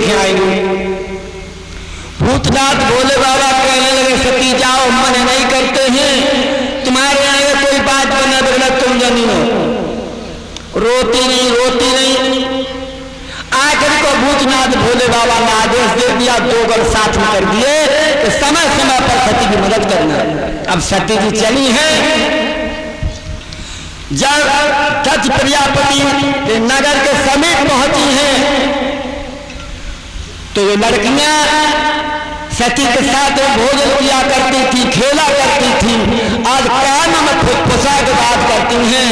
देखे आएंगे। भूतनाथ भोले बाबा कहने लगे सती जाओ, मन नहीं करते हैं, तुम्हारे आगे कोई बात बना बगला तुम जानी हो, रोती नहीं। आखिर को भूतनाथ भोले बाबा ने आदेश दे दिया, 2 गढ़ साथ में कर दिए कि समय समय पर सती की मदद करना। अब सती जी चली है, जब सच प्रजापति के नगर के समीप पहुंची हैं तो ये लड़कियां सती के साथ भोजन किया करती थी, खेला करती थी। आज कान में फुसफुसा के बात करती हैं।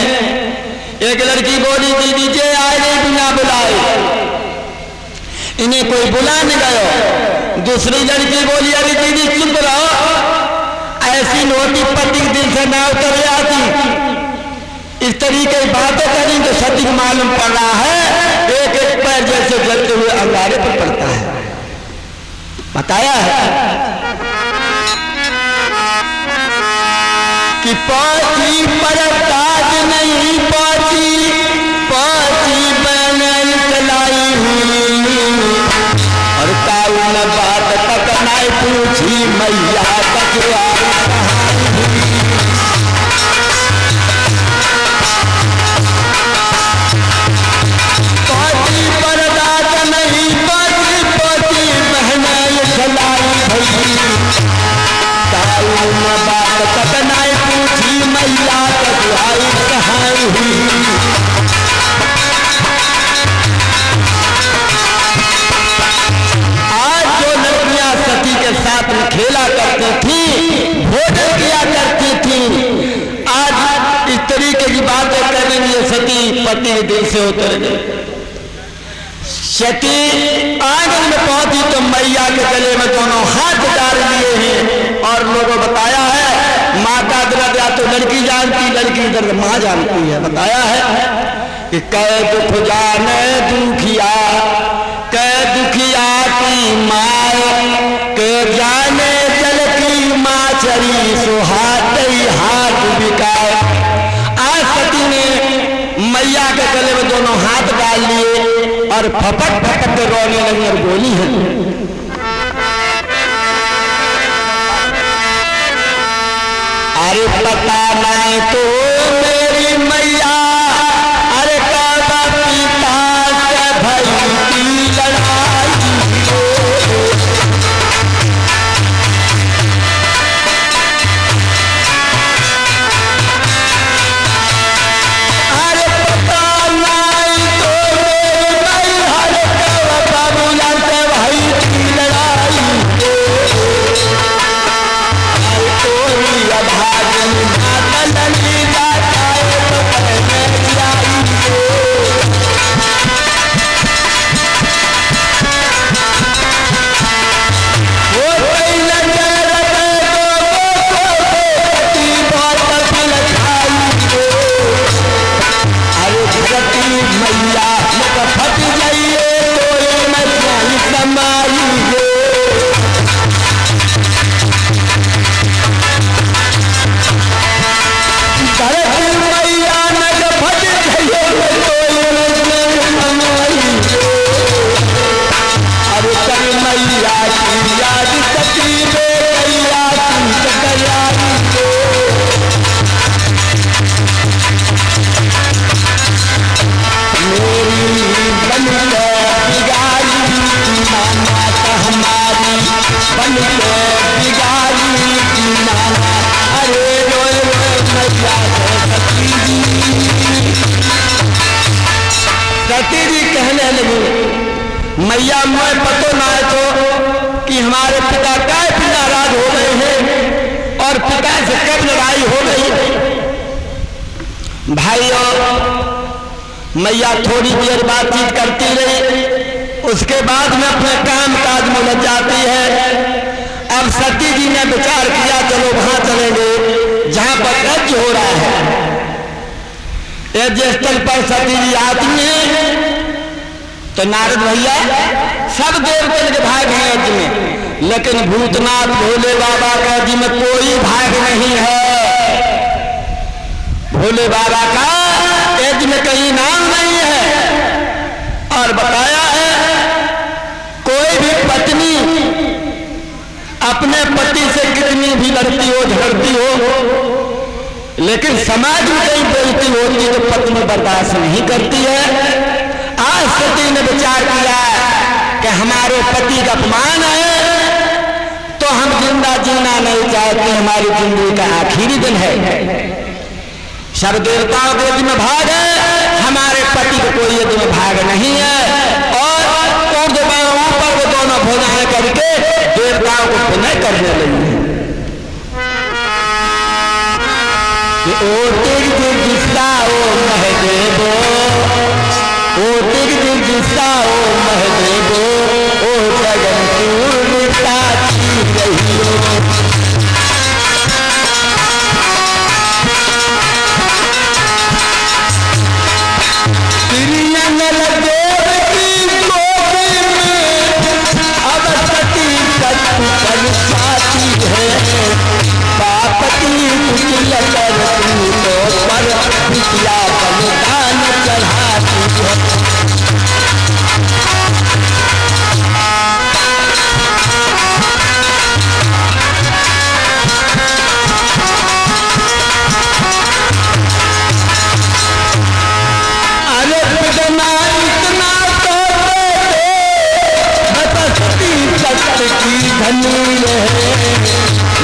एक लड़की बोली दीदी जे आए नहीं बिना बुलाए, इन्हें कोई बुला नहीं गयो। दूसरी लड़की बोली अरे दीदी चुप रहो, ऐसी नोटी पति दिल से ना उतर जाती। इस तरीके की बातें करें तो सती को मालूम पड़ रहा है एक एक पैर जैसे जलते हुए अंगारे पर पड़ता है। बताया है कि पहुंची पर ताज नहीं पहुंची, पहुंची बनल चलाई और काऊ न बात तक नहीं पूछी, मैया खेला करती थी, भोजन किया करती थी, आज इस तरीके की बातें करेंगे सती पति दिल से उतर गई। सती आंगन में पहुंची तो मैया के गले में दोनों हाथ डाल लिए हैं और लोगों बताया है माँ का दर्द या तो लड़की जानती, लड़की दर्द माँ जानती है। बताया है कि कै दुख जाने दुखिया, कै दुखिया की माँ के जाने जल की माँ चरी सुहाते हाथ बिकाए। आज सती ने मैया के गले में दोनों हाथ डाल लिए और फपक फपक के रोने लगी और बोली है अरे पता नहीं तो मेरी मैया, अरे काबा पिता से भई की लड़ाई, अरे पता नहीं तो मेरी मैया, अरे काबा बाबूला से भई की लड़ाई, अरे कोई अभागी माता लली जाता है तो कहने आई, वो कोई नजर बहुत लखाई, अरे धरती मैया फट जाइए तो मैं समाई धरती मैया नग फट जाइए तो समाई, अरे कर मैया की याद सती में कैया की तैयारी मेरी बन बिगाड़ी नाना का हमारी बन बिगाड़ी नाना, अरे रोए रोए मैया सती जी। सती जी कहने लगी मैया मैं पतो ना है तो कि हमारे पिता कैसे नाराज हो गए हैं और पिता से कब लड़ाई हो गई। भाइयों मैया थोड़ी देर बातचीत करती रही, उसके बाद में अपने काम काज में लग जाती है। अब सती जी ने विचार किया चलो वहां चलेंगे जहां पर यज्ञ हो रहा है। यज्ञ स्थल पर सती जी आती है तो नारद भैया सब देवता के भाग हैं यज्ञ में, लेकिन भूतनाथ भोले बाबा का यज्ञ में कोई भाग नहीं है। भोले बाबा का यज्ञ में कहीं नाम नहीं है। और बताया है अपने पति से कितनी भी लड़ती हो झगड़ती हो, लेकिन समाज में कहीं बेइज्जती होती है तो पत्नी बर्दाश्त नहीं करती है। आज सती ने विचार किया कि हमारे पति का अपमान है तो हम जिंदा जीना नहीं चाहते, हमारी जिंदगी का आखिरी दिन है। सब देवताओं के यदि में भाग है, हमारे पति को कोई यदि में भाग नहीं है। और ऊपर वो दोनों भोजन करके देवताओं को पुनः करने लगी है। ओ तिग जिस्सा ओ महदेवो, ओ तिग जिस्सा ओ महदेवो, ओ जगन पूर्णता की रहियो।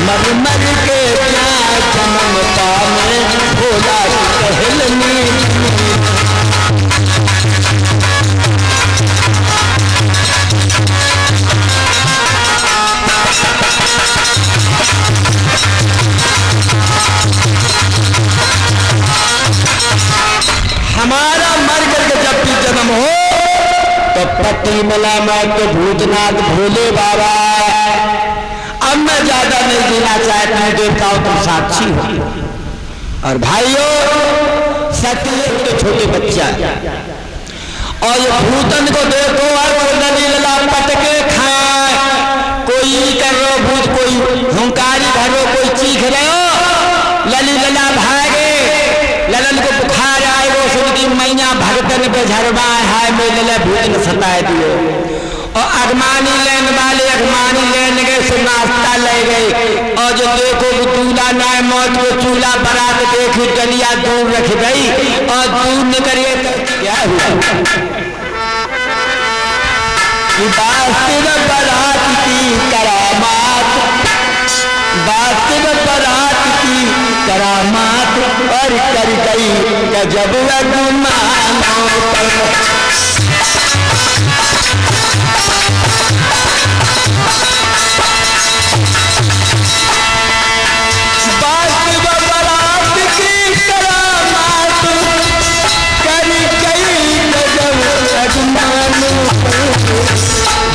मर मर के क्या जन्मता में भोला कहलनी। हमारा मर करके जब भी जन्म हो तो पति मला मैं तो भूतनाथ भोले बाबा, अब मैं ज्यादा नहीं जीना चाहता हूं, देवताओं की साक्षी हो। और भाइयों, सती तो छोटे बच्चा और ये भूतन को देखो और नदी लला पटके खाए, कोई कर रो भूत, कोई हुंकारी भरो, कोई चीख रहे हो, लली लला भागे, ललन को बुखार आए, वो सुनती मैया भगतन पे झरवाए, हाय मैं लला भूतन सताए दियो। और अगमानी लेने वाले अगमानी लेने गए, सो नाश्ता ले गए। और जो देखो दूल्हा नाय मौत को चूल्हा बरात देखी, डलिया दूर रख गई और दूर निकलिए तो क्या हुआ कि बास्तिब बरात की करामात, बास्तिब बरात की करामात पर कर गई गजब अगमानों पर।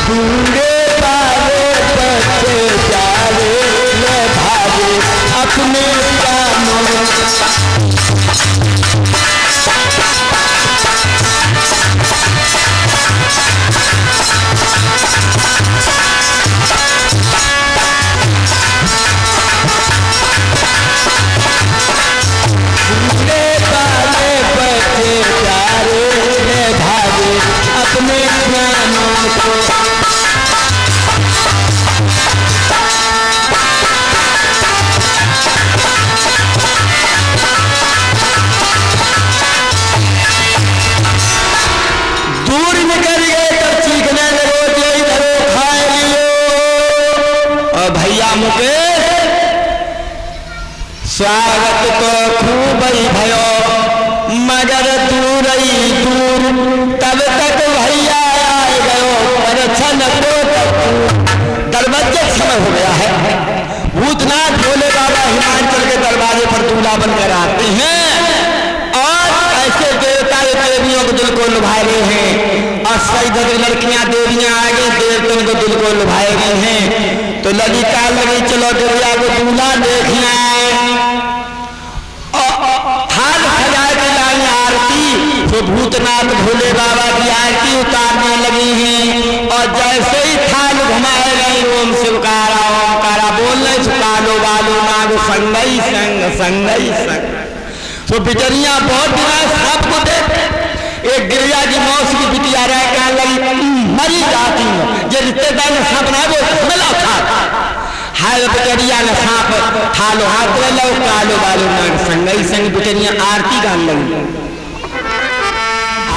ढूंढे वाले बच्चे जाले ले भागे अपने कानों। ढूंढे वाले बच्चे जाले ले भागे अपने कानों को। स्वागत तो खूब ही भयो मगर दूर ही दूर, तब तक भैया आए गयो परछन को दरवाजे समय हो गया है। भूतनाथ भोले बाबा हिमाचल के दरवाजे पर दूल्हा बनकर आते हैं और ऐसे देवता देवियों को दिल को लुभाए गए हैं। और सही जगह लड़कियां देवियां आ गई, देवतों को दिल को लुभाए गए हैं। तो ललिता लगी चलो देविया को दूल्हा देखना थाल सजाए के लाई आरती, तो भूतनाथ भोले बाबा की आरती उतारने लगी हैं। और जैसे ही थाल घुमाए गई ओम शिवकारा ओमकारा बोलने सुकालो बालो नाग संगई संग संगई संग। तो बिचरियां बहुत दिना सबको देख एक गिरिया की मौस की बिटिया रह कहने लगी मरी जाती है, ये रिश्तेदार ने सब ना वो मिला था अरे बेचारिया न सांप थालो हाथ ले लो कालो बालो नाग संगई संग बेचारिया आरती गान लगी।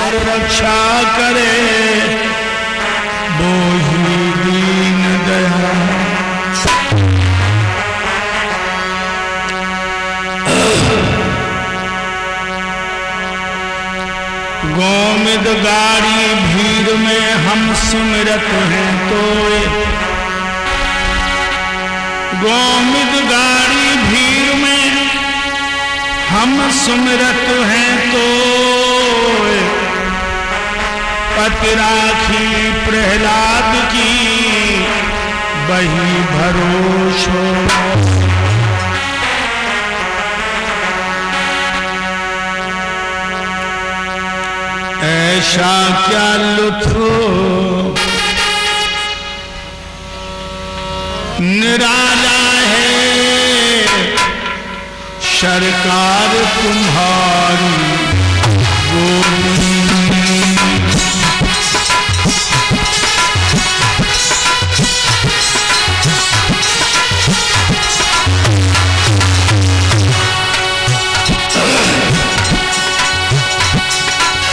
अरे रक्षा करे बोही दीन दया गोमिद गाड़ी भीड़ में हम सुमिरत हैं तोए। गोमिद गाड़ी भीड़ में हम सुमिरत हैं तोए। पति राखी प्रहलाद की बही भरोसो। ऐसा क्या लुत्फ निराला है सरकार तुम्हारी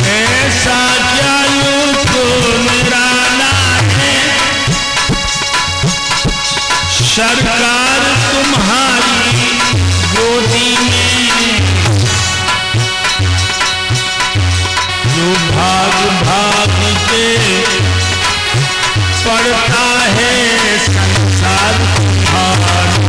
ऐसा क्या लुत्फ निराला है सरकार तुम्हारी गोदी में। जो भाग भाग के पड़ता है संसार तुम्हारी।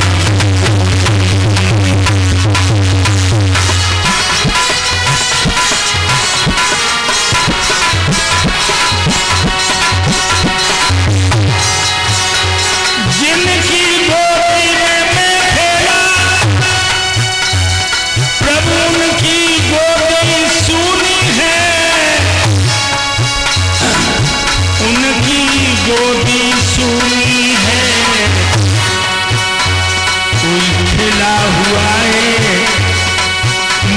जिनकी गोदी में मैं खेला प्रभु उनकी गोदी सूनी है। उनकी गोदी सूनी है। कोई खिला हुआ है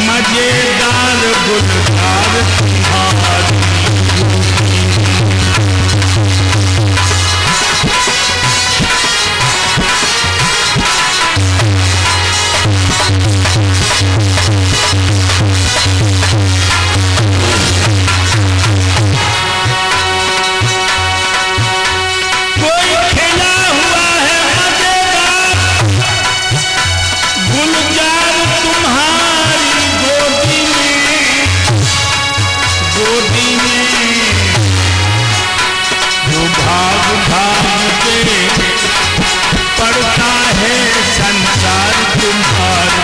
मजेदार गुलजार तुम्हारी। कोई खिला हुआ है मजेदार गुलजार तुम्हारी गोदी में। गोदी में जो भाग भाग के पड़ता है संसार तुम्हारी।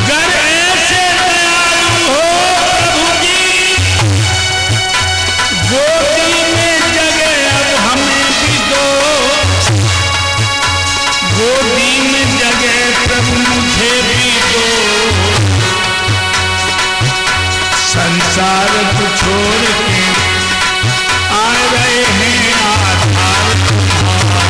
गर ऐसे दयालु हो प्रभु जी गोदी में जगह अब हमें भी दो। गोदी में जगह प्रभु मुझे भी दो। संसार को छोड़ के आ रहे हैं आधार तुम्हारा।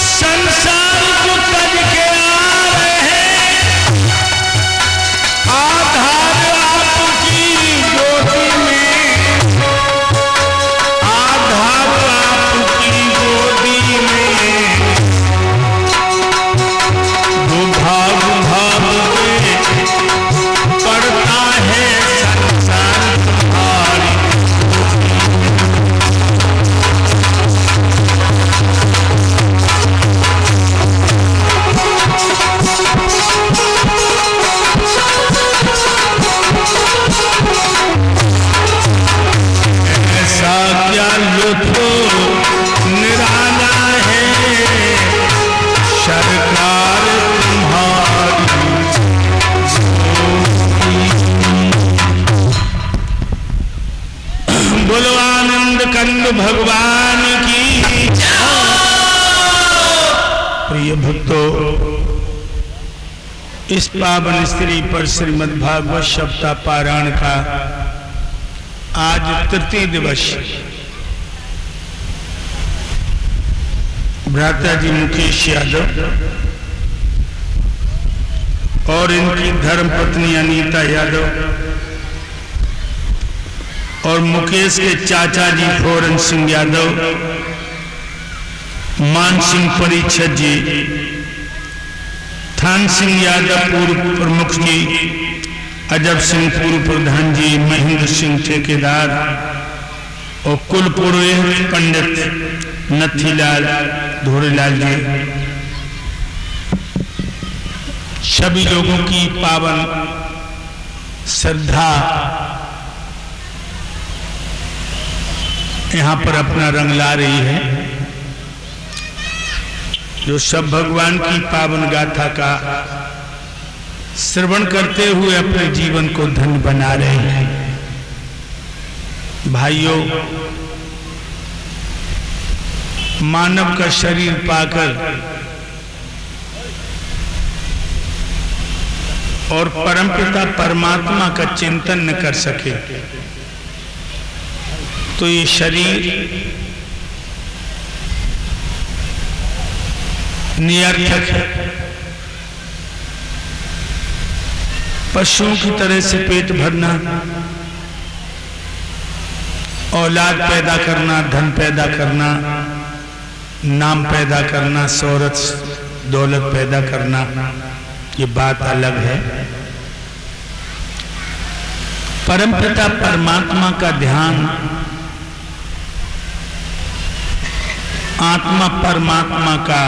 संसार को तज के आ रहे हैं आधार आपकी गोदी में। आधार आपकी गोदी में। वो भाग भाग के पड़ता है संसार तुम्हारी। ऐसा क्या लुत्फ निराला है सरकार तुम्हारी। बोलो आनंद कंद भगवान की। प्रिय भक्तों, इस पावन स्त्री पर श्रीमद् भागवत सप्ताह पारायण का आज तृतीय दिवस। भ्राता जी मुकेश यादव और इनकी धर्मपत्नी अनीता यादव और मुकेश के चाचा जी फोरन सिंह यादव, मान सिंह परीक्षक जी, थान सिंह यादव पूर्व प्रमुख जी, अजब सिंह पूर्व प्रधान जी, महेंद्र सिंह ठेकेदार और कुल पुरोहित पंडित नथीलाल धोरेलाल जी, सभी लोगों की पावन श्रद्धा यहाँ पर अपना रंग ला रही है, जो सब भगवान की पावन गाथा का श्रवण करते हुए अपने जीवन को धन्य बना रहे हैं। भाइयों, मानव का शरीर पाकर और परमपिता परमात्मा का चिंतन न कर सके तो ये शरीर निरर्थक है। पशुओं की तरह से पेट भरना, औलाद पैदा करना, धन पैदा करना, नाम पैदा करना, शोहरत दौलत पैदा करना, ये बात अलग है। परमपिता परमात्मा का ध्यान, आत्मा परमात्मा का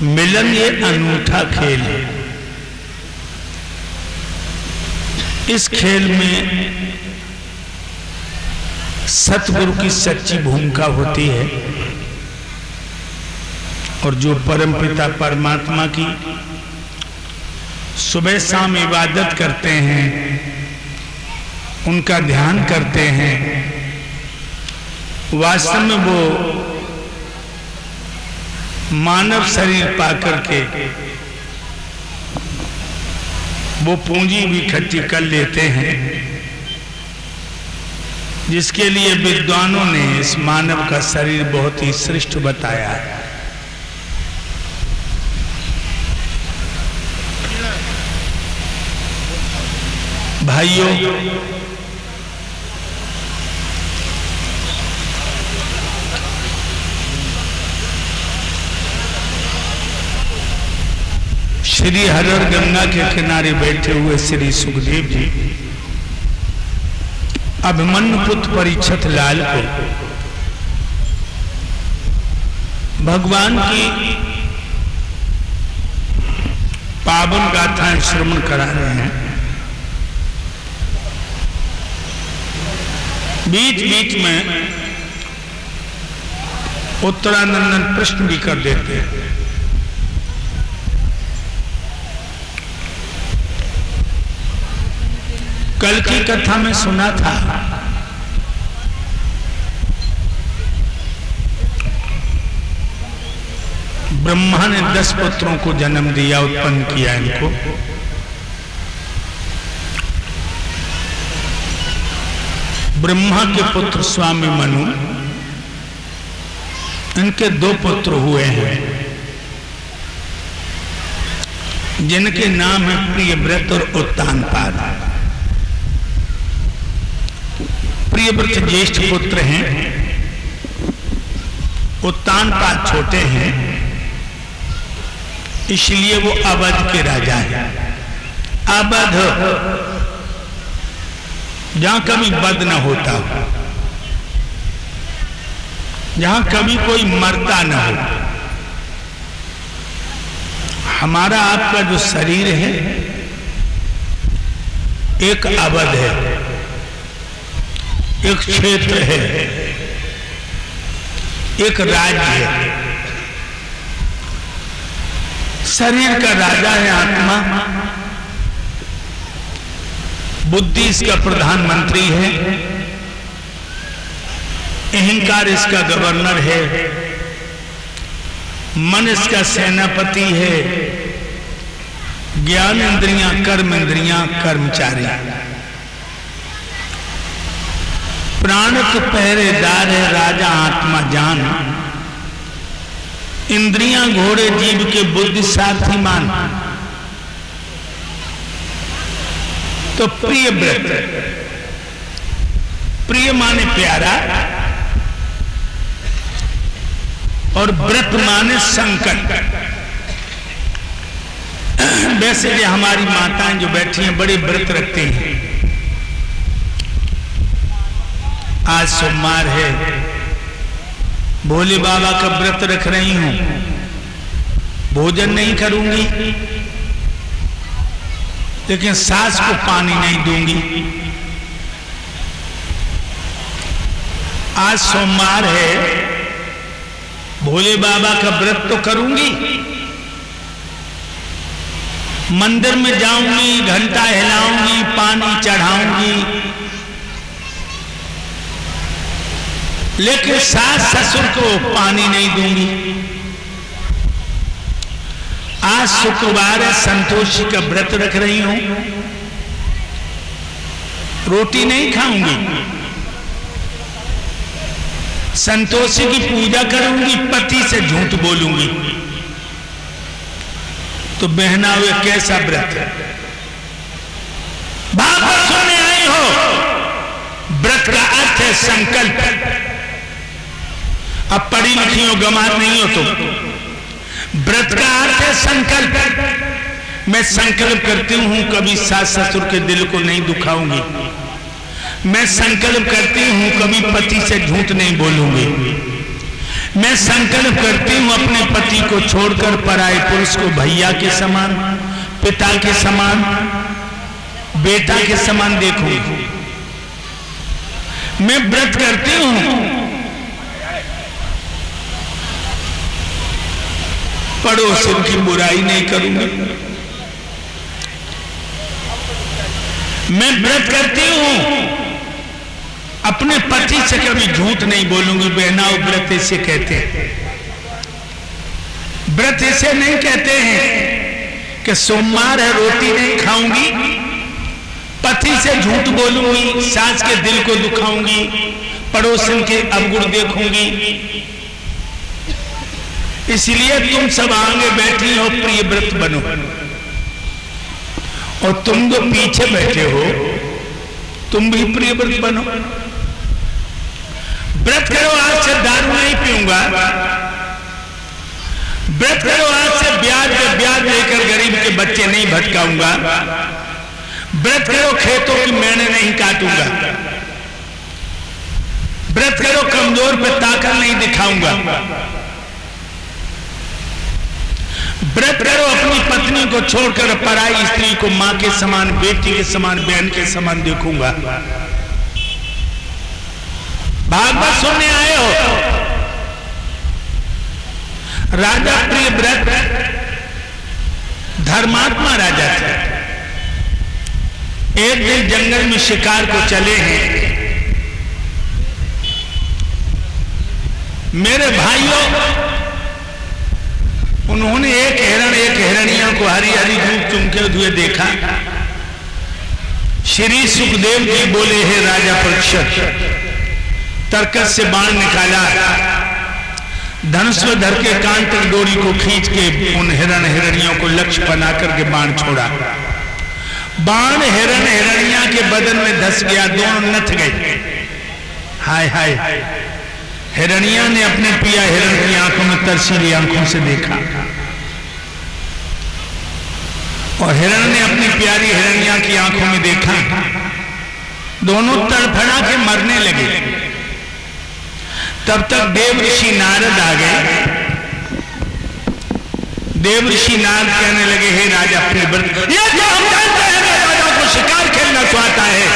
मिलन, ये अनूठा खेल है। इस खेल में सतगुरु की सच्ची भूमिका होती है और जो परमपिता परमात्मा की सुबह शाम इबादत करते हैं, उनका ध्यान करते हैं, वास्तव में वो मानव शरीर पाकर के वो पूंजी भी इकट्ठी कर लेते हैं जिसके लिए विद्वानों ने इस मानव का शरीर बहुत ही श्रेष्ठ बताया है। भाइयों, श्री हरर गंगा के किनारे बैठे हुए श्री सुखदेव जी अभिमन्यु पुत्र परीक्षित लाल को भगवान की पावन गाथाएं श्रवण करा रहे हैं। बीच बीच में उत्तरानंदन प्रश्न भी कर देते हैं। कल की कथा में सुना था ब्रह्मा ने 10 पुत्रों को जन्म दिया, उत्पन्न किया इनको। ब्रह्मा के पुत्र स्वामी मनु, इनके 2 पुत्र हुए हैं जिनके नाम है प्रियव्रत और उत्तानपाद। प्रियव्रत ज्येष्ठ पुत्र हैं, उत्तानपाद छोटे हैं, इसलिए वो अवध के राजा हैं। अवध जहां कभी बद न होता, जहां कभी कोई मरता न हो। हमारा आपका जो शरीर है एक अवध है, एक क्षेत्र है, एक राज्य है। शरीर का राजा है आत्मा, बुद्धि इसका प्रधानमंत्री है, अहंकार इसका गवर्नर है, मन इसका सेनापति है, ज्ञान इंद्रियां कर्मचारी, प्राण तो पहरेदार है, राजा आत्मा जान, इंद्रियां घोड़े जीव के बुद्धि सारथी मान। तो प्रिय व्रत, प्रिय माने प्यारा और व्रत माने संकट। वैसे जो हमारी माताएं जो बैठी हैं बड़े व्रत रखते हैं। आज सोमवार है, भोले बाबा का व्रत रख रही हूं, भोजन नहीं करूंगी, लेकिन सास को पानी नहीं दूंगी। आज सोमवार है, भोले बाबा का व्रत तो करूंगी, मंदिर में जाऊंगी, घंटा हिलाऊंगी, पानी चढ़ाऊंगी, लेकिन सास ससुर को पानी नहीं दूंगी। आज शुक्रवार है, संतोषी का व्रत रख रही हूं, रोटी नहीं खाऊंगी, संतोषी की पूजा करूंगी, पति से झूठ बोलूंगी। तो बहना हुए कैसा व्रत है? भागवत सुनने आई हो, व्रत का अर्थ है संकल्प। अब पढ़ी लिखी हो, गंवार नहीं हो तो व्रत का अर्थ है संकल्प। मैं संकल्प करती हूं कभी सास ससुर के दिल को नहीं दुखाऊंगी, मैं संकल्प करती हूं कभी पति से झूठ नहीं बोलूंगी, मैं संकल्प करती हूं अपने पति को छोड़कर पराये पुरुष को भैया के समान, पिता के समान, बेटा के समान देखूंगी। मैं व्रत करती हूं पड़ोसियों की बुराई नहीं करूंगी, मैं व्रत करती हूं अपने पति से कभी झूठ नहीं बोलूंगी। बहना, व्रत इसे कहते हैं। व्रत इसे नहीं कहते हैं कि सोमवार है रोटी नहीं खाऊंगी, पति से झूठ बोलूंगी, सास के दिल को दुखाऊंगी, पड़ोसन के अवगुण देखूंगी। इसलिए तुम सब आगे बैठी हो, प्रिय व्रत बनो। और तुम जो पीछे बैठे हो, तुम भी प्रिय व्रत बनो। व्रत करो, आज से दारू नहीं पीऊंगा, व्रत करो, आज से ब्याज पे ब्याज लेकर गरीब के बच्चे नहीं भटकाऊंगा, व्रत करो, खेतों की मेढ़े नहीं काटूंगा, व्रत करो, कमजोर पे ताकत नहीं दिखाऊंगा, व्रत करो, अपनी पत्नी को छोड़कर पराई स्त्री को मां के समान, बेटी के समान, बहन के समान देखूंगा। भागवत सुनने आए हो, राजा प्रिय व्रत धर्मात्मा राजा थे। एक दिन जंगल में शिकार को चले हैं। मेरे भाइयों, उन्होंने एक हिरण, एक हिरणिया को हरी हरी धूप चुमके हुए देखा। श्री सुखदेव जी बोले, हे राजा परीक्षित, तरकस से बाण निकाला, धनुष में धर के कान तक डोरी को खींच के उन हिरण हिरणियों को लक्ष्य बना करके बाण छोड़ा। बाण हिरण हिरणिया के बदन में धस गया, दोनों नथ गए। हाय हाय, हिरणिया ने अपने पिया हिरण की आंखों में तरसीली आंखों से देखा और हिरण ने अपनी प्यारी हिरणिया की आंखों में देखा। दोनों तड़फड़ा के मरने लगे। तब तक देव ऋषि नारद आ गए। देव ऋषि नारद कहने लगे, हे राजा प्रियव्रत, ये तो हम जानते हैं कि राजा को शिकार खेलना तो आता है,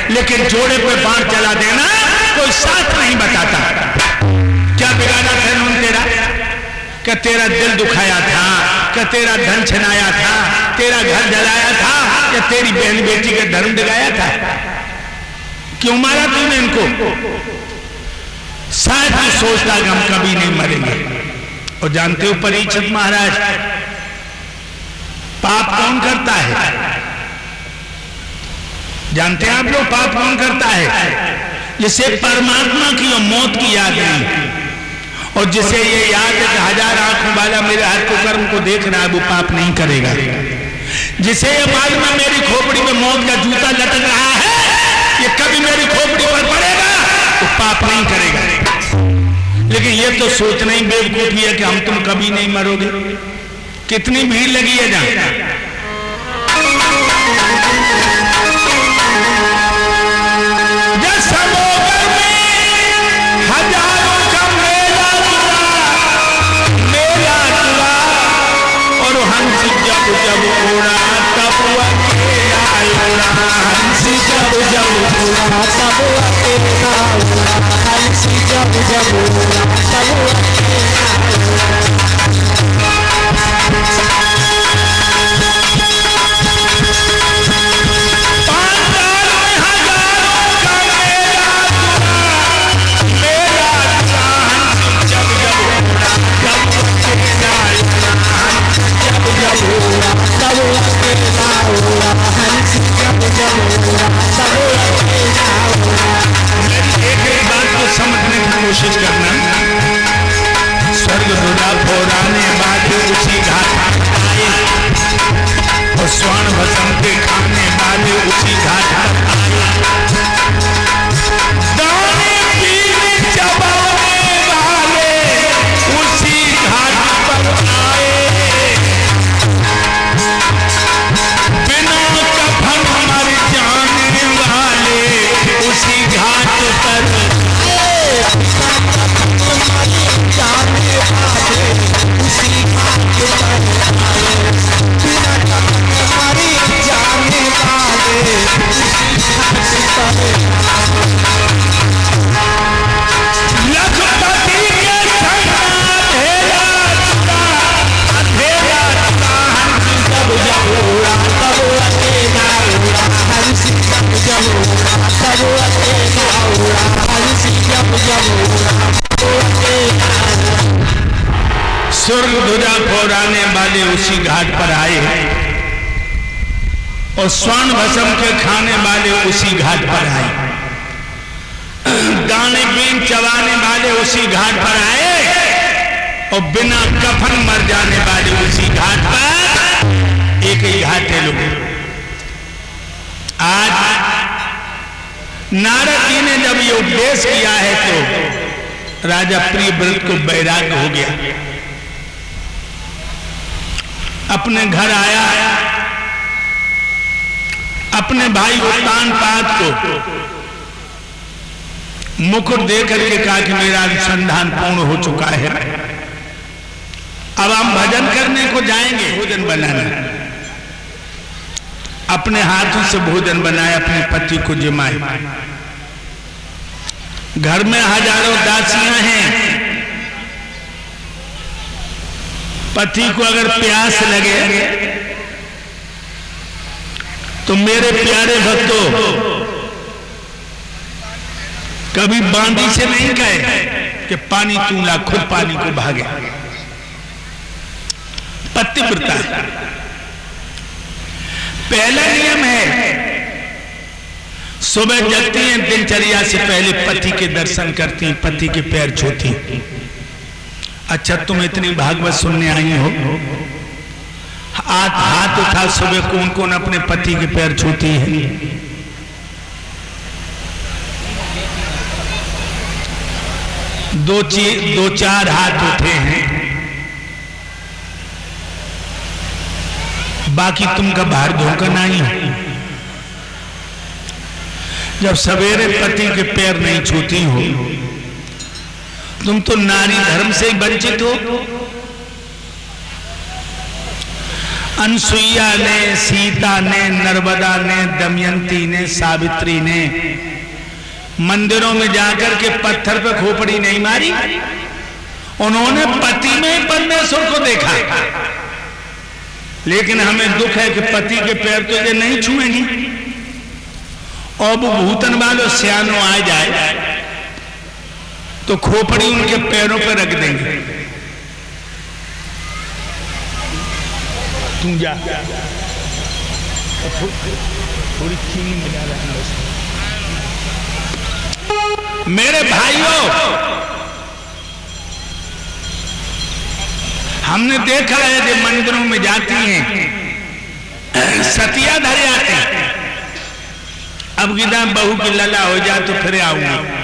लेकिन जोड़े पे बाण चला देना कोई साथ नहीं बताता। क्या बिगाड़ा था उन्होंने तेरा? क्या तेरा दिल दुखाया था? क्या तेरा धन छिनाया था? तेरा घर जलाया था? या तेरी बहन बेटी का धर्म दिलाया था? क्यों मारा तूने इनको? शायद भी सोचता कि हम कभी नहीं मरेंगे। और जानते हो परीक्षित महाराज, पाप कौन करता है? जानते हैं आप लोग पाप कौन करता है? जिसे परमात्मा की और मौत की याद नहीं, और जिसे ये याद है कि 1000 आंखों वाला मेरे हाथ को कर्म को देख रहा है, वो पाप नहीं करेगा। जिसे ये मालूम है मेरी खोपड़ी में मौत का जूता लटक रहा है, ये कभी मेरी खोपड़ी पर पड़ेगा, वो पाप नहीं करेगा। लेकिन ये तो सोचना ही बेवकूफी है कि हम तुम कभी नहीं मरोगे। कितनी भीड़ लगी है जहां। समझने की कोशिश करना, स्वर्ग ध्वजा फहराने वाले उसी घाट पर आए, और स्वर्ण भस्म के खाने वाले उसी घाट पर आए, दाने पीने चबाने वाले उसी घाट पर आए, बिना कफन मर जाने वाले उसी घाट पर स्वर्ग ध्वजा फहराने वाले उसी घाट पर आए, और स्वर्ण भस्म के खाने वाले उसी घाट पर आए, दाने बीन चबाने वाले उसी घाट पर आए, और बिना कफन मर जाने वाले उसी घाट पर। एक ही घाट है लोग। आज नारद जी ने जब ये उपदेश किया है तो राजा प्रियव्रत को वैराग्य हो गया। अपने घर आया, अपने भाई उत्तानपाद को मुकुट दे करके कहा कि मेरा अनुसंधान पूर्ण हो चुका है, अब हम भजन करने को जाएंगे। भोजन बनाना, अपने हाथों से भोजन बनाया, अपने पति को जिमाए। घर में हजारों दासियां हैं, पति को अगर प्यास लगे तो मेरे प्यारे भक्तों कभी बांदी से नहीं कहे कि पानी तू ला, खुद पानी को भागे। पतिव्रता है। पहला नियम है, सुबह जगती हैं, दिनचर्या से पहले पति के दर्शन करती हैं, पति के पैर छूती हैं। अच्छा, तुम इतनी भागवत सुनने आई हो, हाथ उठा, सुबह कौन कौन अपने पति के पैर छूती है? दो चार हाथ उठे हैं, बाकी तुम का बाहर धोखा नहीं हो। जब सवेरे पति के पैर नहीं छूती हो, तुम तो नारी धर्म से ही वंचित हो। अनसुईया ने, सीता ने, नर्मदा ने, दमयंती ने, सावित्री ने मंदिरों में जाकर के पत्थर पे खोपड़ी नहीं मारी, उन्होंने पति में परमेश्वर को देखा। लेकिन हमें दुख है कि पति के पैर तो ये नहीं छुएंगी, और वो भूतन वालों सियानो आ जाए तो खोपड़ी उनके पैरों पर रख देंगे। तू जा, थोड़ी चीनी मिला रहा है। मेरे भाइयों, हमने देखा है जो मंदिरों में जाती हैं सतिया धरे आते हैं, अब गिदा बहू की लला हो जाए तो फिर आऊंगी।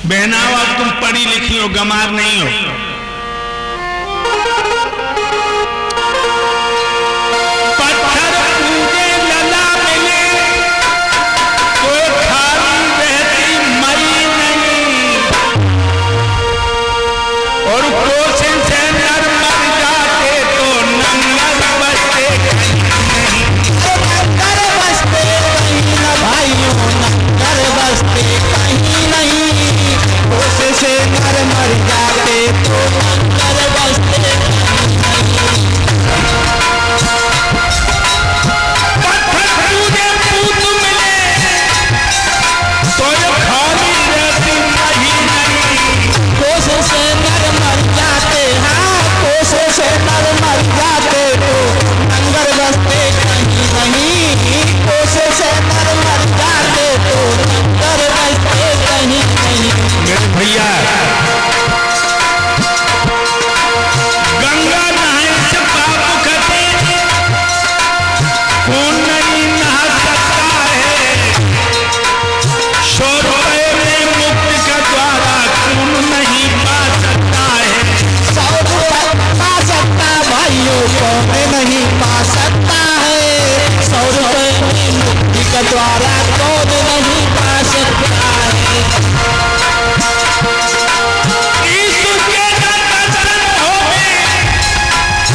बहनाओ, अब तुम पढ़ी लिखी हो, गमार नहीं हो। पत्थर पूजे लला मिले तो खाली रहती मई नहीं, और कोशिश से नर मर जाते तो नंगर बसते कहीं नहीं। भाइयों नंगर बसते कहीं नहीं, कोशिश से नर मर जाते तो नंगर बसते कहीं नहीं। पत्थर पूजे पूत मिले तो ये खाली रहती मई नहीं, कोशिश से नर मर जाते, हाँ कोशिश से नर मर जाते तो नंगर बसते कहीं नहीं, कोशिश से नर मर जाते तो नंगर बसते कहीं नहीं। मेरे भैया, गंगा नहाए से पाप कटे कौन नहीं नहा सकता है, 100 रुपए में मुक्ति का द्वारा कौन नहीं पा सकता है। 100 रुपए पा सकता भाइयों, कौन नहीं पा सकता है, 100 रुपए में मुक्ति का द्वारा कौन नहीं पा सकता है। यीशु के दर्शन होवे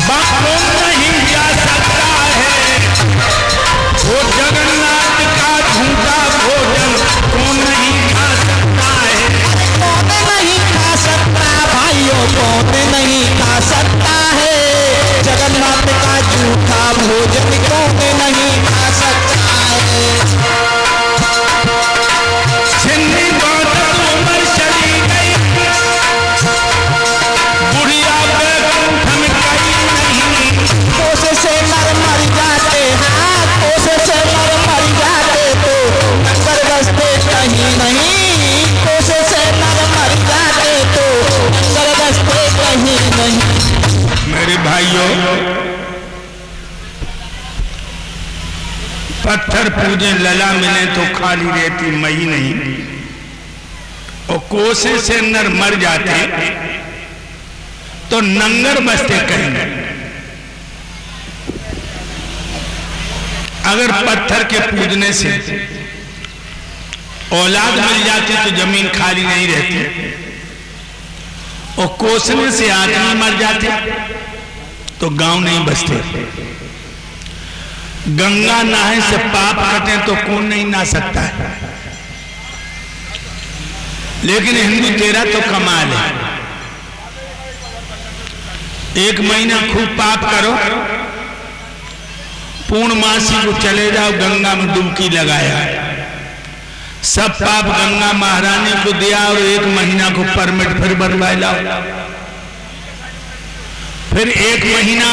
कौन नहीं जा सकता है, वो जगन्नाथ का झूठा भोजन कौन नहीं खा सकता है। कौन नहीं खा सकता भाइयों, कौन नहीं खा सकता है, जगन्नाथ का झूठा भोजन कौन नहीं खा सकता है। छिन्नी बादल उम्र चली गई, बुढ़िया बैकुंठ में गई नहीं, कोशिश से नर मर जाते, हाँ कोशिश से नर मर जाते तो नंगर बसते कहीं नहीं, कोशिश से नर मर जाते तो नंगर बसते कहीं नहीं। मेरे भाइयों, पत्थर पूजे लला मिले तो खाली रहती मई नहीं, और कोसे से नर मर जाते तो नंगर बसते कहीं नहीं। अगर पत्थर के पूजने से औलाद मिल जाती तो जमीन खाली नहीं रहती, और कोसने से आदमी मर जाते तो गांव नहीं बसते। गंगा नहाए से पाप कटे तो कौन नहीं नहा सकता है, लेकिन हिंदू तेरा तो कमाल है, 1 महीना खूब पाप करो, पूर्णमासी को चले जाओ गंगा में डुबकी लगाया, सब पाप गंगा महारानी को दिया और 1 महीना को परमिट फिर बनवा लाओ, फिर 1 महीना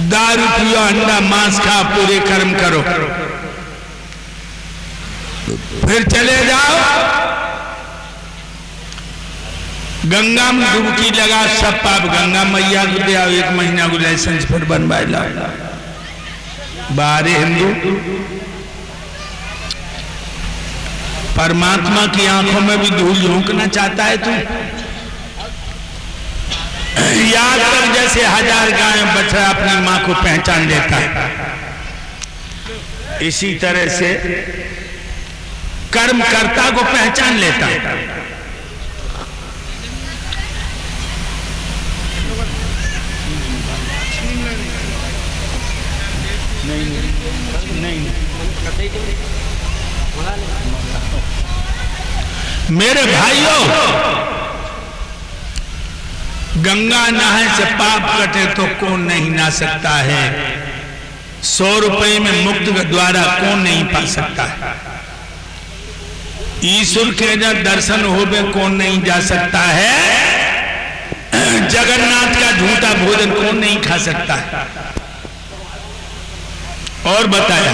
दारू पियो, अंडा मांस खा, पूरे कर्म करो, फिर चले जाओ गंगा में डुबकी लगा, सब पाप गंगा मैया को दे आओ, 1 महीना को लाइसेंस फिर बनवा लाओ। बारे हिंदू, परमात्मा की आंखों में भी धूल झोंकना चाहता है तू? याद कर, जैसे 1000 गाय बछड़ा अपनी मां को पहचान लेता है, इसी तरह से कर्मकर्ता को पहचान लेता है। मेरे भाइयों, गंगा नहाए से पाप कटे तो कौन नहीं नहा सकता है, 100 रुपए में मुक्त के द्वारा कौन नहीं पा सकता है। ईश्वर के जब दर्शन होवे कौन नहीं जा सकता है, जगन्नाथ का झूठा भोजन कौन नहीं खा सकता है। और बताया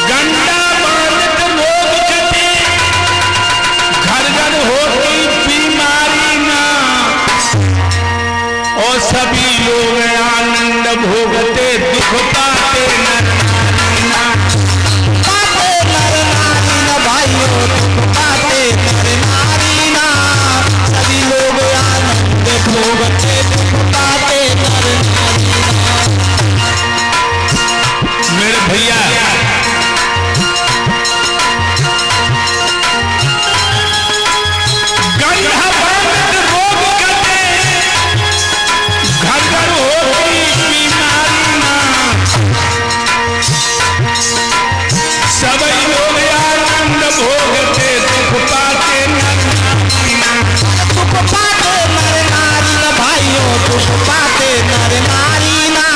गंडा बालक रोग कटे, घर घर होती बीमारी ना, और सभी लोग आनंद भोगते दुख पाते नर नारी ना। पाते नर नारी न भाइयों, दुख पाते नर नारी ना, सभी लोग आनंद भोगते दुख पाते नर नारी ना। मेरे भैया गंधा बालक रोग कटे, घर घर होती बीमारी ना, सभी लोग आनंद भोगते दुख पाते नर नारी ना। दुख पाते नर नारी न भाइयों, दुख पाते नर नारी ना,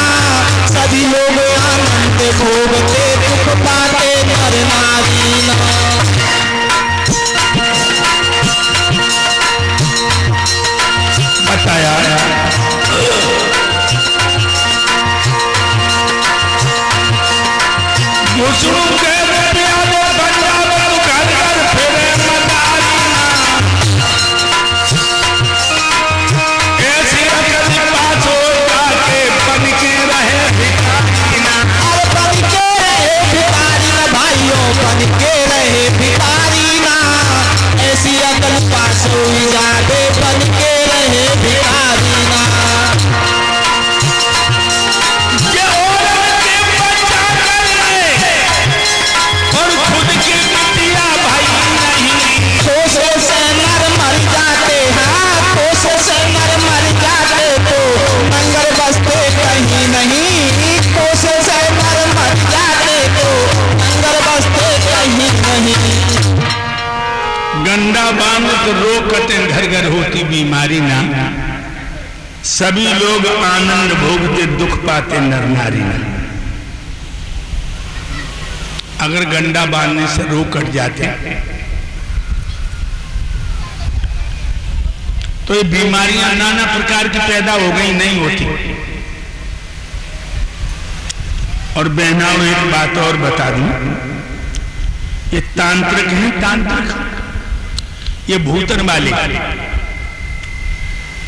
सभी लोग आनंद भोगते दुख पाते नर नारी ना। बताया दूसरों के प्याले बंजावर घर घर फिरे मदारी ना, ऐसी अकल पास हो जाके बन के रहे भिखारी ना। और बन के रहे भिखारी न भाइयों, बन के रहे भिखारी ना, ऐसी अकल पास हुई जाके बन के रहे भिखारी ना। ये औरत के बच्चा कर रहे और खुद की बिटिया भाई नहीं। कोसे से नर मर जाते हैं, कोसे से नर मर जाते तो नंगर बसते कहीं नहीं, कोसे से नर मर जाते तो नंगर बसते कहीं नहीं। गंडा बालक रोग कटे, घर घर होती बीमारी ना, सभी लोग आनंद भोगते दुख पाते नर नारी ना। अगर गंडा बांधने से रोग कट जाते तो ये बीमारियां नाना प्रकार की पैदा हो गई नहीं होती। और बहनाओं एक बात और बता दूं, ये तांत्रिक हैं, तांत्रिक ये भूतन वाले,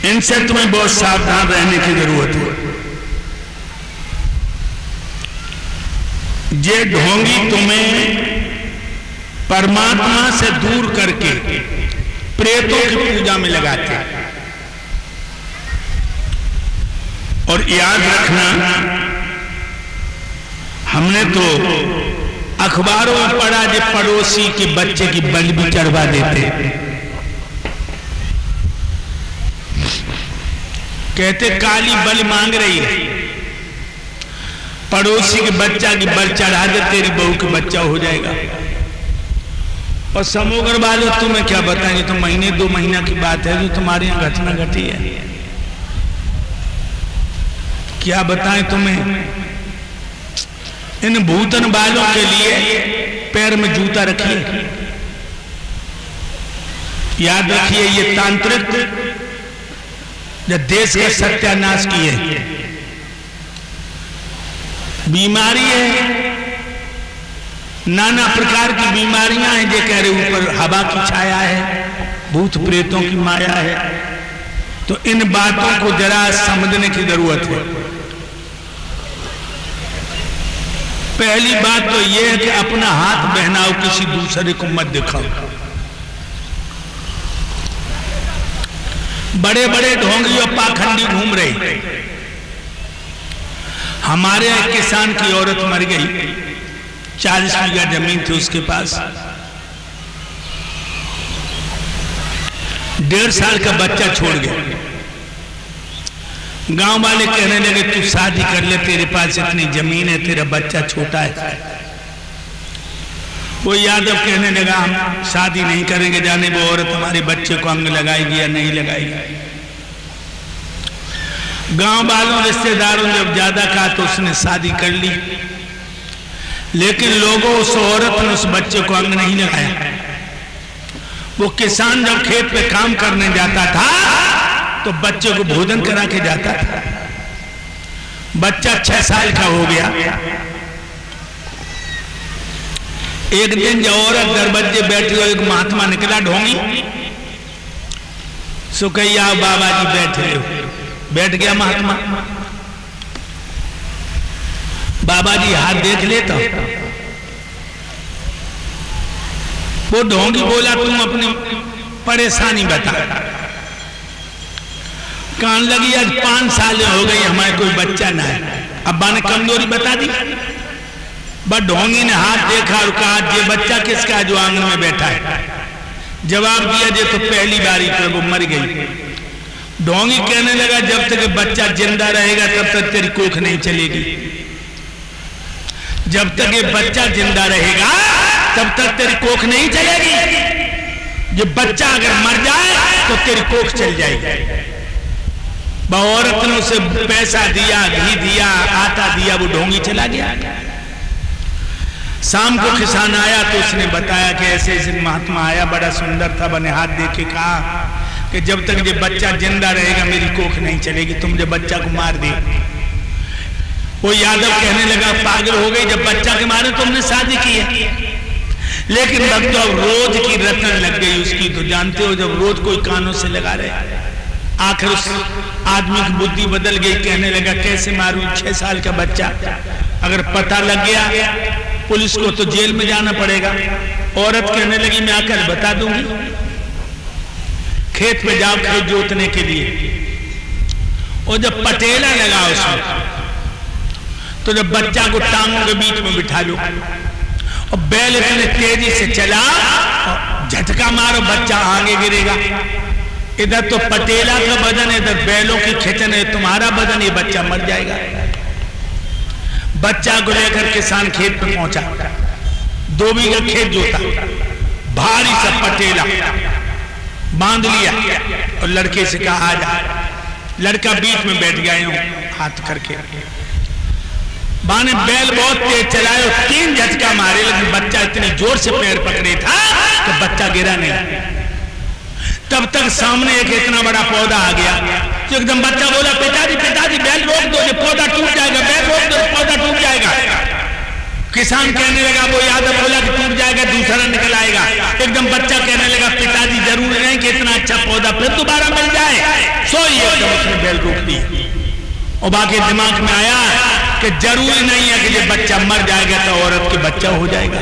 इनसे तुम्हें बहुत सावधान रहने की जरूरत है। ये ढोंगी तुम्हें परमात्मा से दूर करके प्रेतों की पूजा में लगाते। और याद रखना, हमने तो अखबारों में पढ़ा जो पड़ोसी के बच्चे की बलि भी चढ़वा देते। कहते काली बलि मांग रही है, पड़ोसी के बच्चा की बलि चढ़ा दे, तेरी बहू के बच्चा हो जाएगा। और समोगर वालों तुम्हें क्या बताएंगे, तो महीने 2 महीना की बात है जो तुम्हारे यहाँ घटना घटी है। क्या बताएं तुम्हें, इन भूतन वालों के लिए पैर में जूता रखिए। याद रखिए, ये तांत्रिक जो देश का सत्यानाश किए, बीमारी है, नाना प्रकार की बीमारियां हैं। जो कह रहे ऊपर हवा की छाया है, भूत प्रेतों की माया है। तो इन बातों को जरा समझने की जरूरत है। पहली बात तो यह है कि अपना हाथ बहनाओ, किसी दूसरे को मत दिखाओ। बड़े बड़े ढोंगी और पाखंडी घूम रहे। हमारे एक किसान की औरत मर गई, 40 बीघा जमीन थी उसके पास, 1.5 साल का बच्चा छोड़ गया। गांव वाले कहने लगे तू शादी कर ले, तेरे पास इतनी जमीन है, तेरा बच्चा छोटा है। वो यादव कहने लगा हम शादी नहीं करेंगे, जाने वो औरत हमारे बच्चे को अंग लगाएगी या नहीं लगाएगी। गांव वालों रिश्तेदारों ने जब ज्यादा कहा तो उसने शादी कर ली, लेकिन लोगों उस औरत ने उस बच्चे को अंग नहीं लगाया। वो किसान जब खेत पे काम करने जाता था तो बच्चे को भोजन करा के जाता था। बच्चा 6 साल का हो गया। एक दिन जब औरत दरवाजे बैठी हो, एक महात्मा निकला ढोंगी, सुकैया बाबा जी बैठे हो। बैठ गया महात्मा। बाबा जी हाथ देख ले तो वो ढोंगी बोला, तुम अपनी परेशानी बता। कान लगी, आज 5 साल हो गई हमारे कोई बच्चा ना है। अब्बा ने कमजोरी बता दी। बस ढोंगी ने हाथ देखा और कहा, ये बच्चा किसका है जो आंगन में बैठा है? जवाब दिया, जे तो पहली बारी पर वो मर गई। ढोंगी कहने लगा, जब तक बच्चा जिंदा रहेगा तब तक तेरी कोख नहीं चलेगी। जब तक ये बच्चा जिंदा रहेगा तब तक तेरी कोख नहीं चलेगी। ये बच्चा अगर मर जाए तो तेरी कोख चल जाएगी। औरत ने उसे पैसा दिया, घी दिया, आटा दिया, वो ढोंगी चला गया। शाम को किसान आया तो उसने बताया कि ऐसे ऐसे महात्मा आया, बड़ा सुंदर था। बने हाथ देख के कहा कि जब तक ये बच्चा जिंदा रहेगा मेरी कोख नहीं चलेगी, तुम जो बच्चा को मार दे। वो यादव कहने लगा, पागल हो गई, जब बच्चा के मारे तुमने शादी की है। लेकिन अब तो रोज की रटन लग गई उसकी, तो जानते हो जब रोज कोई कानों से लगा रहे। आखिर उस आदमी की बुद्धि बदल गई, कहने लगा कैसे मारूं 6 साल का बच्चा, अगर पता लग गया पुलिस को तो जेल में जाना पड़ेगा। औरत कहने लगी, मैं आकर बता दूंगी, खेत में जाओ खेत जोतने के लिए। और जब पटेला लगा उसमें तो जब बच्चा को टांगों के बीच में बिठा लो और बैल इतने तेजी से चला, झटका मारो, बच्चा आगे गिरेगा। इधर तो पटेला का बदन, इधर बैलों की खिंचन है, तुम्हारा बदन, ये बच्चा मर जाएगा। बच्चा को लेकर किसान खेत पे पहुंचा, 2 बीघा खेत जोता, भारी सा पटेला बांध लिया और लड़के से कहा, आ जा। लड़का बीच में बैठ गया यूं हाथ करके। बाने बैल बहुत तेज चलाए और 3 झटका मारे, लेकिन बच्चा इतनी जोर से पैर पकड़े था कि बच्चा गिरा नहीं। तब तक सामने एक इतना बड़ा पौधा आ गया तो एकदम बच्चा बोला, पिताजी पिताजी बैल रोक दो, ये पौधा टूट जाएगा, बैल रोक दो, पौधा टूट जाएगा। किसान कहने लगा, वो यादव बोला कि टूट जाएगा, दूसरा निकल आएगा। एकदम बच्चा कहने लगा, पिताजी जरूरी नहीं कि इतना अच्छा पौधा फिर दोबारा मिल जाए। सो ये एकदम उसने बैल रोक दी। और बाकी दिमाग में आया कि जरूरी नहीं है कि ये बच्चा मर जाएगा तो औरत के बच्चा हो जाएगा।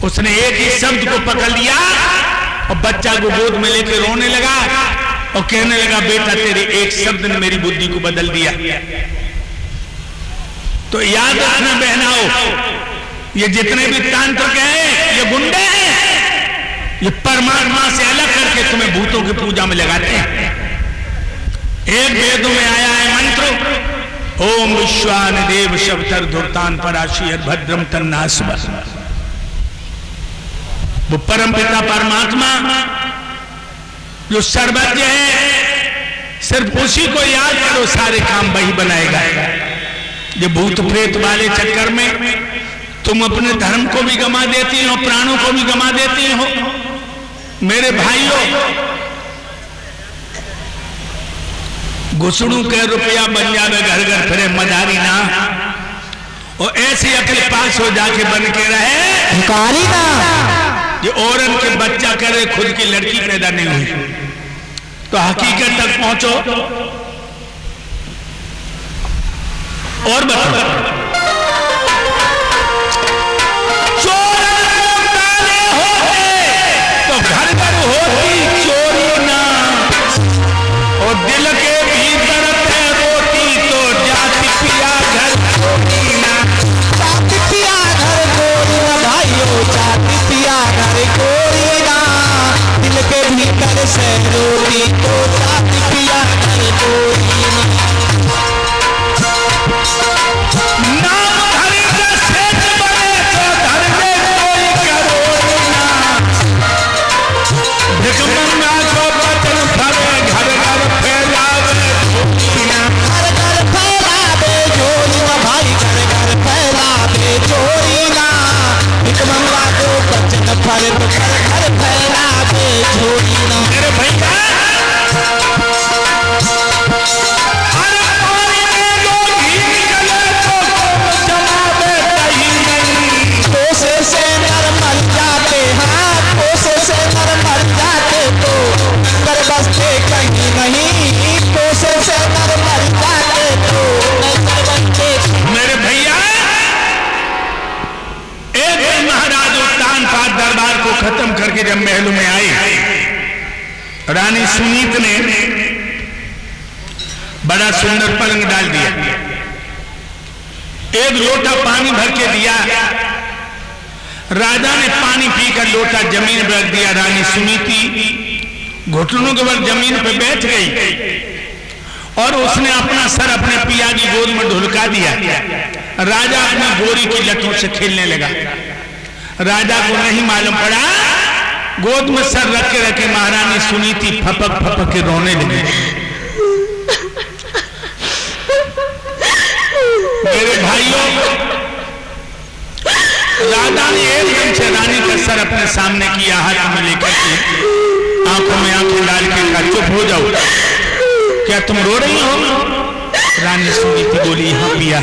उसने एक ही शब्द को पकड़ लिया और बच्चा को गोद में लेके रोने लगा और कहने लगा, बेटा तेरे एक शब्द ने मेरी बुद्धि को बदल दिया। तो याद रखना बहनाओ, ये जितने भी तांत्रिक हैं ये गुंडे हैं, ये परमात्मा से अलग करके तुम्हें भूतों की पूजा में लगाते हैं। एक वेदों में आया है मंत्र, ओम विश्वान देव शब्दर धुर्तान पराशी भद्रम तन्नास्व। वो परम पिता परमात्मा जो सर्वज्ञ है, सिर्फ उसी को याद करो, सारे काम वही बनाएगा। ये भूत प्रेत वाले चक्कर में तुम अपने धर्म को भी गंवा देती हो, प्राणों को भी गंवा देती हो। मेरे भाइयों, घुसड़ू के रुपया बन जावे, घर घर फिरे मदारी ना, और ऐसे अपने पास हो जाके बन के रहे भिखारी ना। ये औरत के बच्चा करे, खुद की लड़की पैदा नहीं हुई, तो हकीकत तक पहुंचो और बताओ। तो घर घर होती चोरी ना, और दिल के भीतर पे रोती तो जाति पिया घर गोरी ना। जाति पिया घर गोरी ना भाइयों, जाति पिया घर गोरी ना। दिल के भीतर से रोती तो जाति पिया घर गोरी ना। सुनीत ने बड़ा सुंदर पलंग डाल दिया, एक लोटा पानी भर के दिया। राजा ने पानी पीकर लोटा जमीन पर रख दिया। रानी सुनीति घुटनों के बल जमीन पर बैठ गई और उसने अपना सर अपने पिया की गोद में ढुलका दिया। राजा अपनी गोरी की लठों से खेलने लगा। राजा को नहीं मालूम पड़ा, गोद में सर रख के रखे महारानी सुनीति फपक फपक के रोने लगी। मेरे भाइयों, राजा ने एकदम से रानी का सर अपने सामने किया, हाथ में लेकर के आंखों में आंखें डाल के कहा, चुप हो जाओ, क्या तुम रो रही हो? रानी सुनीति बोली, हाँ पिया,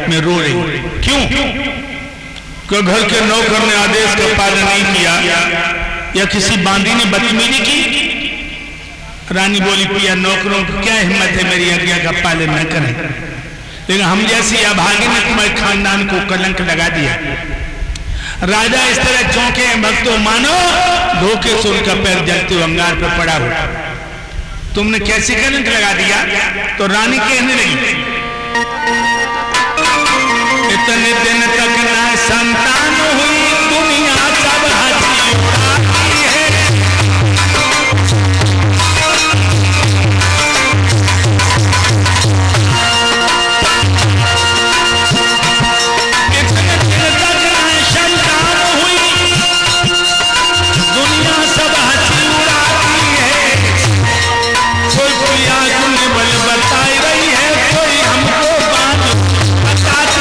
मैं रो रही हूं। क्यों? क्यों घर के नौकर ने आदेश का पालन नहीं किया या किसी बांदी ने बदतमीजी की? रानी बोली, पिया नौकरों की क्या हिम्मत है मेरी आज्ञा का पालन न करें, लेकिन हम जैसी अभागे ने तुम्हारे खानदान को कलंक लगा दिया। राजा इस तरह चौंके, भक्तों मानो धोखे से उनका पैर जलते हुए अंगार पर पड़ा हुआ, तुमने कैसे कलंक लगा दिया? तो रानी कहने लगी, इतने दिन तक न संतान हुई, दुनिया सब हंसी उड़ाती है। इतने दिन तक न संतान हुई, दुनिया सब हंसी उड़ाती है। कोई पिया तुम्हें बल बताई रही है, कोई हमको बात बताती है।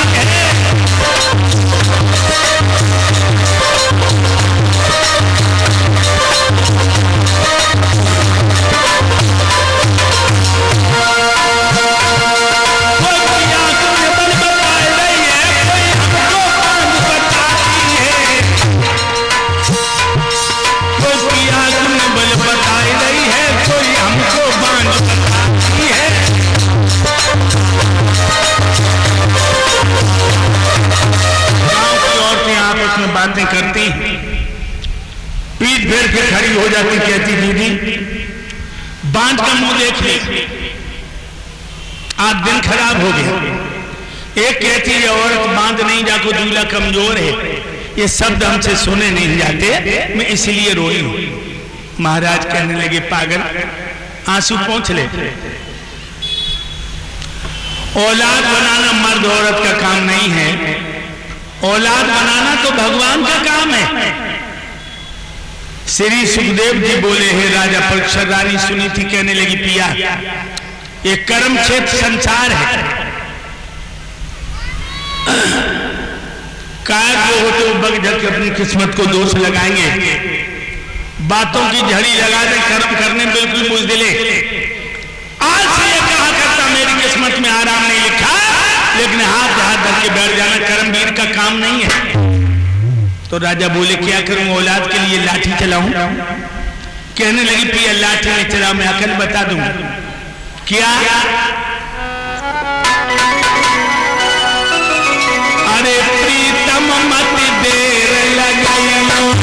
बातें करती, पीठ फेर के खड़ी हो जाती, कहती दीदी बांध का मुंह देख ले, आज दिन खराब हो गया। एक कहती है औरत बांध नहीं जाको दूल्हा कमजोर है, ये शब्द हमसे सुने नहीं जाते, मैं इसलिए रोई हूं। महाराज कहने लगे, पागल, आंसू पोंछ ले। औलाद बनाना मर्द औरत का काम नहीं है, औलाद बनाना तो भगवान का काम है। श्री सुखदेव जी बोले, हे राजा परीक्षित, रानी सुनीति कहने लगी, पिया ये कर्म क्षेत्र संसार है, कायद जो होते वो बग झक के अपनी किस्मत को दोष लगाएंगे, बातों की झड़ी लगा दे, कर्म करने बिल्कुल बुझदिले। आज से ये कहा करता मेरी किस्मत में आराम नहीं लिखा, लेकिन हाथ धर के बैठ जाना कर्मवीर का काम नहीं है। तो राजा बोले, क्या करूं, औलाद के लिए लाठी चलाऊं? कहने लगी, पिया लाठी नहीं चलाओ, मैं अकल बता दूं। क्या? अरे प्रीतम मत देर लगाइयो,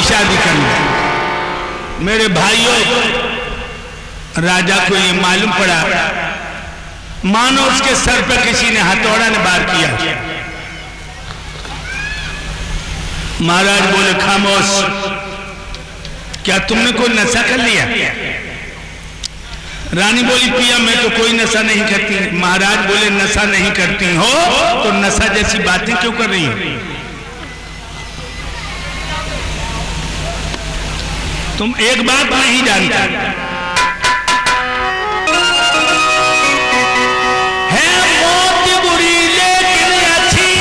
शादी करना। मेरे भाइयों, राजा को ये मालूम पड़ा, मानो उसके सर पर किसी ने हथौड़ा ने वार किया। महाराज बोले, खामोश, क्या तुमने कोई नशा कर लिया? रानी बोली, पिया मैं तो कोई नशा नहीं करती। महाराज बोले, नशा नहीं करती हो तो नशा जैसी बातें क्यों कर रही हो? तुम एक बात नहीं जानता, है मौत बुरी लेकिन अच्छी,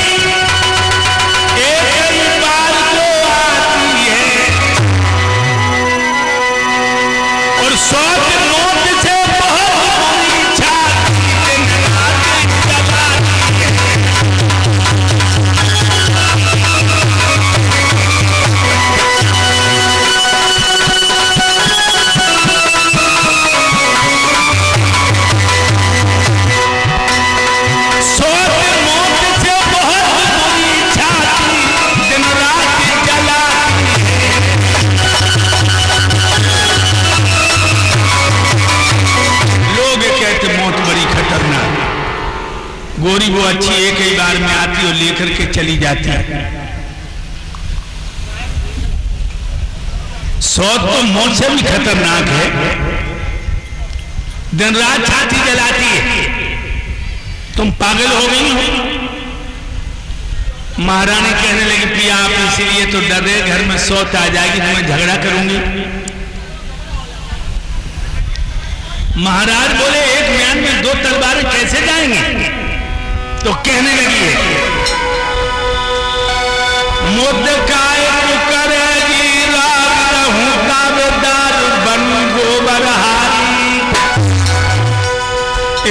गोरी वो अच्छी एक ही बार में आती और लेकर के चली जाती है। सौत तो मौत से भी खतरनाक है, दिन रात छाती जलाती है। तुम पागल हो गई हो। महारानी कहने लगी पिया आप इसीलिए तो डर रहे घर में सौत आ जाएगी तो मैं झगड़ा करूंगी। महाराज बोले एक म्यान में 2 तलवारें कैसे जाएंगे? तो कहने लगी है मुद्दकाय करेगी राग रहूं ताबेदार बन गोबरहारी,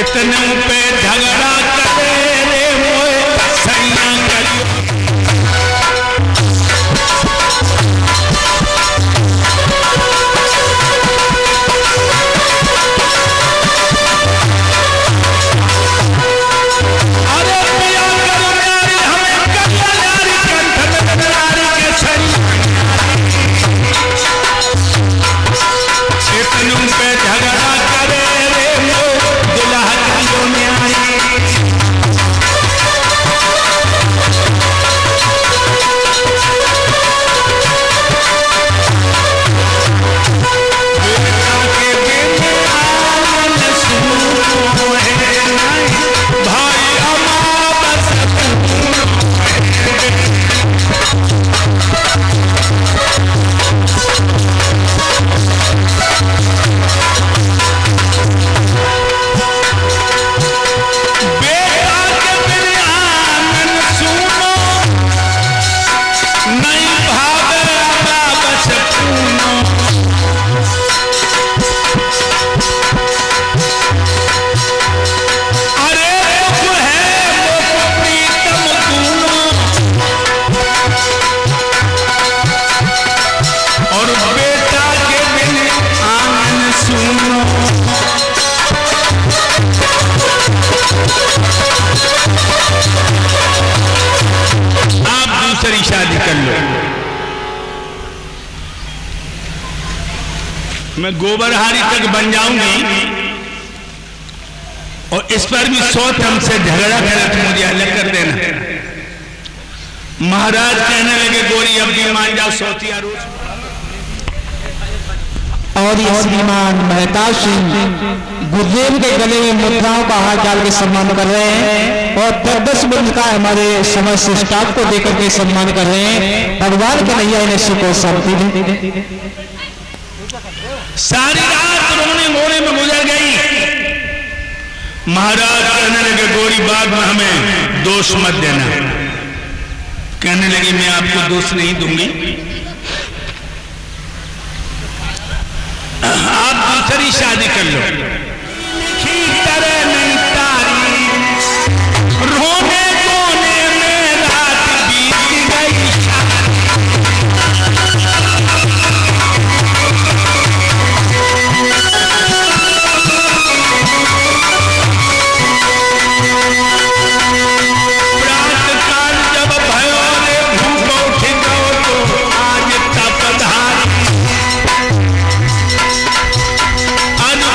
इतने पे झगड़ा करे रे मोए सैया करियो। शादी कर लो। मैं गोबरहारी तक बन जाऊंगी और इस पर भी सौत हमसे झगड़ा करे तो मुझे अलग कर देना। महाराज कहने लगे गोरी अब भी मान जाओ सौतिया रोज। और ये श्रीमान मेहताब सिंह गुरुदेव के गले में मुद्राओं का हाथ डाल के सम्मान कर रहे हैं और 10 मिनट का हमारे समस्त स्टाफ को देकर के सम्मान कर रहे हैं। भगवान के नैया इन्हें सुख और शांति दे। सारी रात रोने मोने में गुजर गई। महाराज कहने लगे गोरी बाग में हमें दोष मत देना। कहने लगी मैं आपको दोष नहीं दूंगी, आप दूसरी शादी कर लो। तरह नहीं तारी रोने कोने में रात बीत गई। प्रात काल जब भयो रे भूख उठ गयो तो आज तपधारी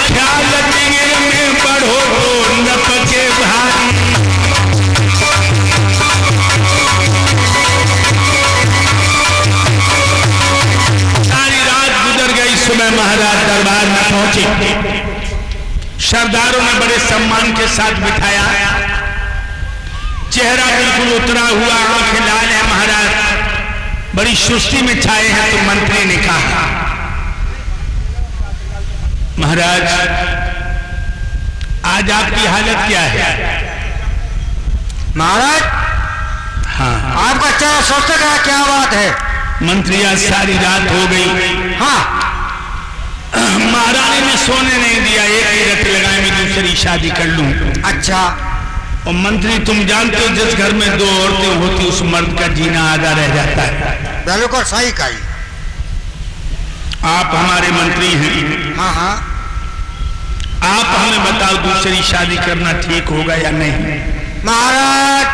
ख्याल में बढ़ो न पके भारी। सारी रात गुजर गई। सुबह महाराज दरबार में पहुंचे। सरदारों ने बड़े सम्मान के साथ बिठाया। चेहरा बिल्कुल उतरा हुआ, आंखें लाल है। महाराज बड़ी सुस्ती में छाए हैं। तो मंत्री ने कहा महाराज आज आपकी हालत क्या है? महाराज हाँ आपका चेहरा सोचते का क्या बात है? मंत्री आज सारी रात हो गई। हाँ महारानी ने सोने नहीं दिया। एक ही रट लगाए मैं दूसरी शादी कर लूं। अच्छा। और मंत्री तुम जानते हो जिस घर में 2 औरतें होती उस मर्द का जीना आधा रह जाता है। बिल्कुल सही कही। आप हमारे मंत्री हैं। हाँ हाँ आप हमें बताओ दूसरी शादी करना ठीक होगा या नहीं? महाराज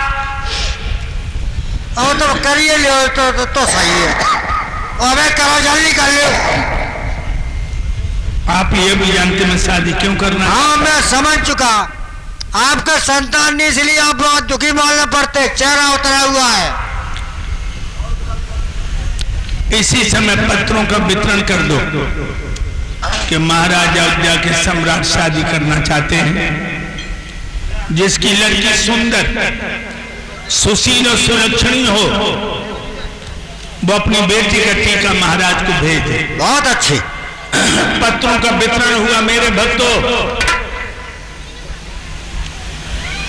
और तो करिए लो तो सही है। अबे करो जल्दी कर लो। आप ये भी जानते मैं शादी क्यों करना? हाँ मैं समझ चुका। आपका संतान नहीं, इसलिए आप बहुत दुखी मालूम पड़ते, चेहरा उतरा हुआ है। इसी समय पत्रों का वितरण कर दो कि महाराज अयोध्या के सम्राट शादी करना चाहते हैं, जिसकी लड़की सुंदर, सुशील और सुलक्षणी हो, वो अपनी बेटी का टीका महाराज को भेज दे। बहुत अच्छी। पत्रों का वितरण हुआ। मेरे भक्तों,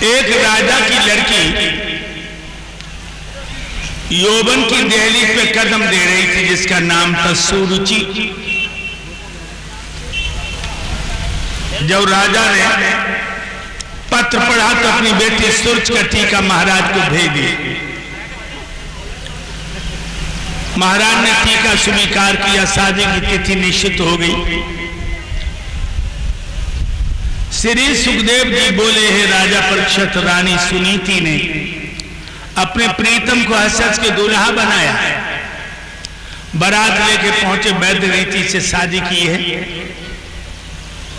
एक राजा की लड़की यौवन की दहलीज पे कदम दे रही थी, जिसका नाम था सुरुचि। जब राजा ने पत्र पढ़ा तो अपनी बेटी सुरुचि का टीका महाराज को भेज दिया। महाराज ने टीका स्वीकार किया, शादी की तिथि निश्चित हो गई। श्री सुखदेव जी बोले, हे राजा परीक्षित, रानी सुनीति ने अपने प्रीतम को हंस के दूल्हा बनाया, बारात लेके पहुंचे, वैद्य रीति से शादी की है,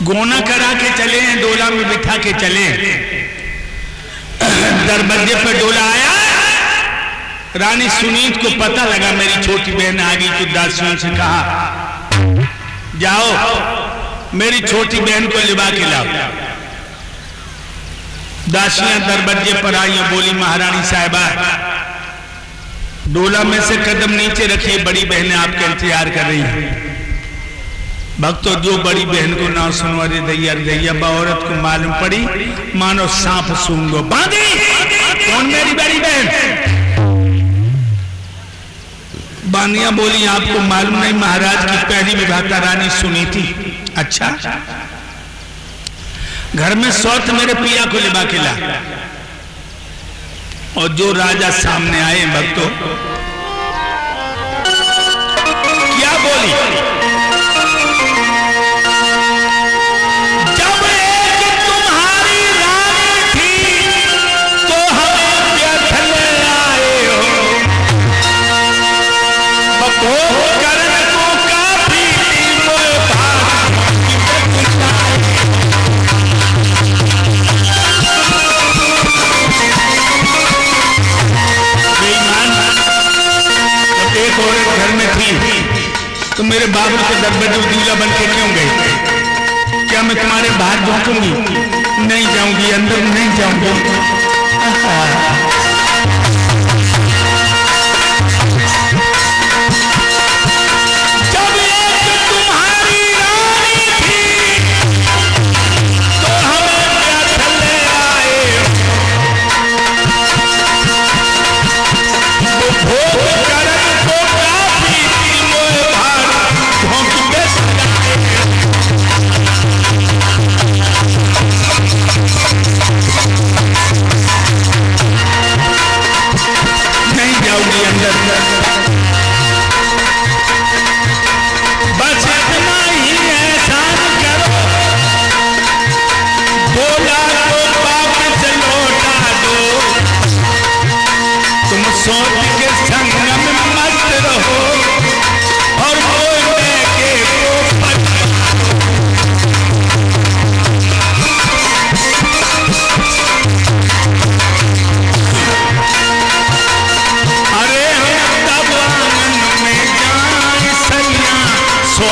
गोना करा के चले हैं, डोला में बिठा के चले हैं। दरवाजे पर डोला आया, रानी सुनीत को पता लगा मेरी छोटी बहन आ गई, तो दासियों से कहा, जाओ मेरी छोटी बहन को लिवा के लाओ। दासियां दरवाजे पर आई, बोली, महारानी साहिबा, डोला में से कदम नीचे रखिए, बड़ी बहनें आपका इंतजार कर रही हैं। भक्तों, जो बड़ी बहन को ना सुनो, अरे दैया दैया, औरत को मालूम पड़ी मानो सांप सूंघो, बांधी। कौन मेरी बड़ी बहन? बानिया बोली, आपको मालूम नहीं, महाराज की पहली विवाहिता रानी सुनीति। अच्छा, घर में सौत मेरे पिया को लिबा के ला। और जो राजा सामने आए भक्तों, क्या बोली, जब एक तुम्हारी रानी थी तो हमें व्यर्थ ले आए हो, करण को काफी एक औरत घर में थी तो मेरे बाबू के दरवाजे दूल्हा बन के क्यों गई? क्या मैं तुम्हारे बाहर झोंकूंगी? नहीं जाऊंगी, अंदर नहीं जाऊंगी। बस इतना ही एहसान करो, बोला तो वापस लौटा दो, तुम सोच के संग में मस्त रहो और बोलने के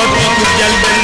को जल्दी